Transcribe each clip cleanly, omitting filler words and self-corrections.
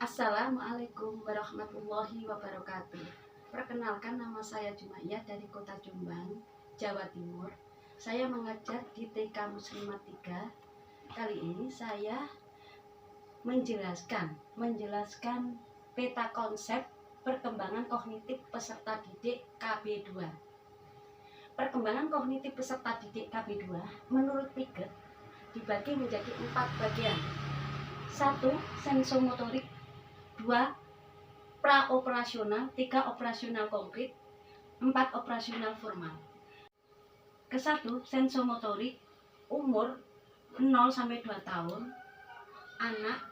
Assalamualaikum warahmatullahi wabarakatuh. Perkenalkan, nama saya Jumaiyah dari Kota Jombang, Jawa Timur. Saya mengajar di TK Muslimat 3. Kali ini saya menjelaskan peta konsep perkembangan kognitif peserta didik KB2. Perkembangan kognitif peserta didik KB2 menurut Piaget dibagi menjadi 4 bagian. 1. Sensomotorik, 2. Praoperasional, 3. Operasional konkret, 4. Operasional formal. Ke-1, sensomotorik, umur 0-2 tahun.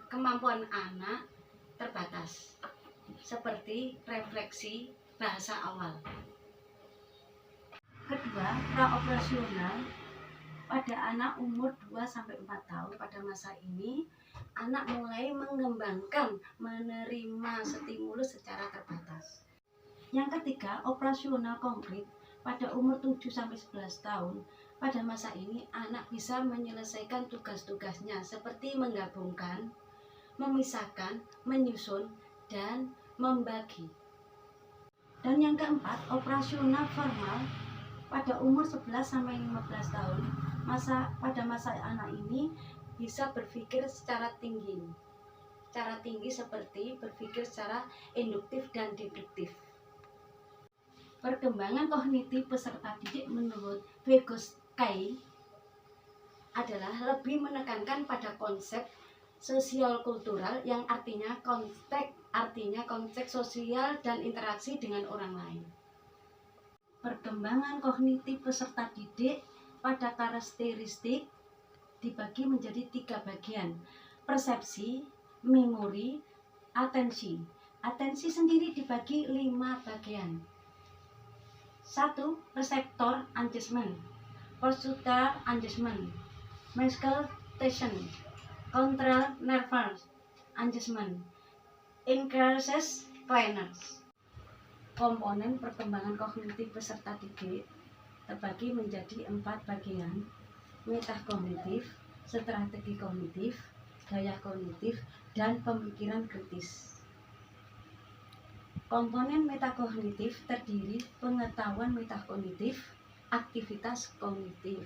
Kemampuan anak terbatas, seperti refleksi, bahasa awal. Kedua, praoperasional, pada anak umur 2-4 tahun. Pada masa ini anak mulai mengembangkan menerima stimulus secara terbatas. Yang ketiga, operasional konkret, pada umur 7-11 tahun. Pada masa ini anak bisa menyelesaikan tugas-tugasnya seperti menggabungkan, memisahkan, menyusun, dan membagi. Dan yang keempat, operasional formal, pada umur 11-15 tahun. Pada masa anak ini bisa berpikir secara tinggi seperti berpikir secara induktif dan deduktif. Perkembangan kognitif peserta didik menurut Vygotsky adalah lebih menekankan pada konsep sosial kultural, yang artinya konteks sosial dan interaksi dengan orang lain. Perkembangan kognitif peserta didik pada karakteristik dibagi menjadi 3 bagian: persepsi, memori, atensi. Atensi sendiri dibagi 5 bagian. 1. Reseptor adjustment, postural adjustment, musculation, central nervous adjustment, increases planners. Komponen perkembangan kognitif peserta didik terbagi menjadi 4 bagian: metakognitif, strategi kognitif, gaya kognitif, dan pemikiran kritis. Komponen metakognitif terdiri pengetahuan metakognitif, aktivitas kognitif.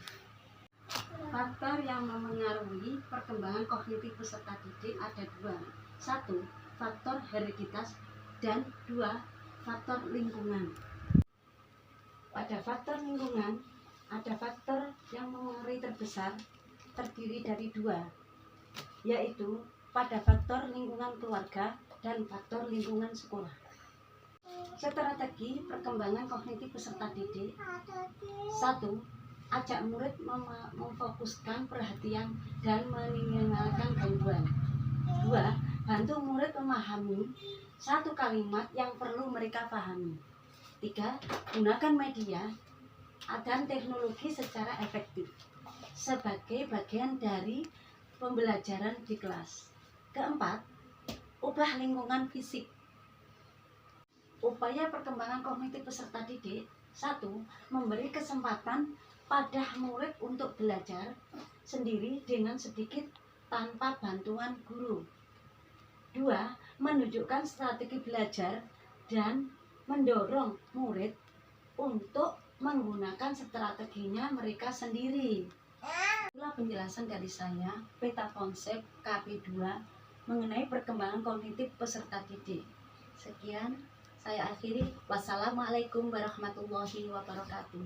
Faktor yang memengaruhi perkembangan kognitif peserta didik ada 2. 1. Faktor hereditas, dan 2. Faktor lingkungan. Pada faktor lingkungan, ada faktor yang mempengaruhi terbesar, terdiri dari 2, yaitu pada faktor lingkungan keluarga dan faktor lingkungan sekolah. Strategi perkembangan kognitif peserta didik. 1. Ajak murid memfokuskan perhatian dan meninggalkan gangguan. 2. Bantu murid memahami satu kalimat yang perlu mereka pahami. 3. Gunakan media dan teknologi secara efektif sebagai bagian dari pembelajaran di kelas. 4. Ubah lingkungan fisik. Upaya perkembangan kognitif peserta didik. 1. Memberi kesempatan pada murid untuk belajar sendiri dengan sedikit tanpa bantuan guru. 2. Menunjukkan strategi belajar dan mendorong murid untuk menggunakan strateginya mereka sendiri. Itulah penjelasan dari saya, peta konsep KB2 mengenai perkembangan kognitif peserta didik. Sekian, saya akhiri. Wassalamualaikum warahmatullahi wabarakatuh.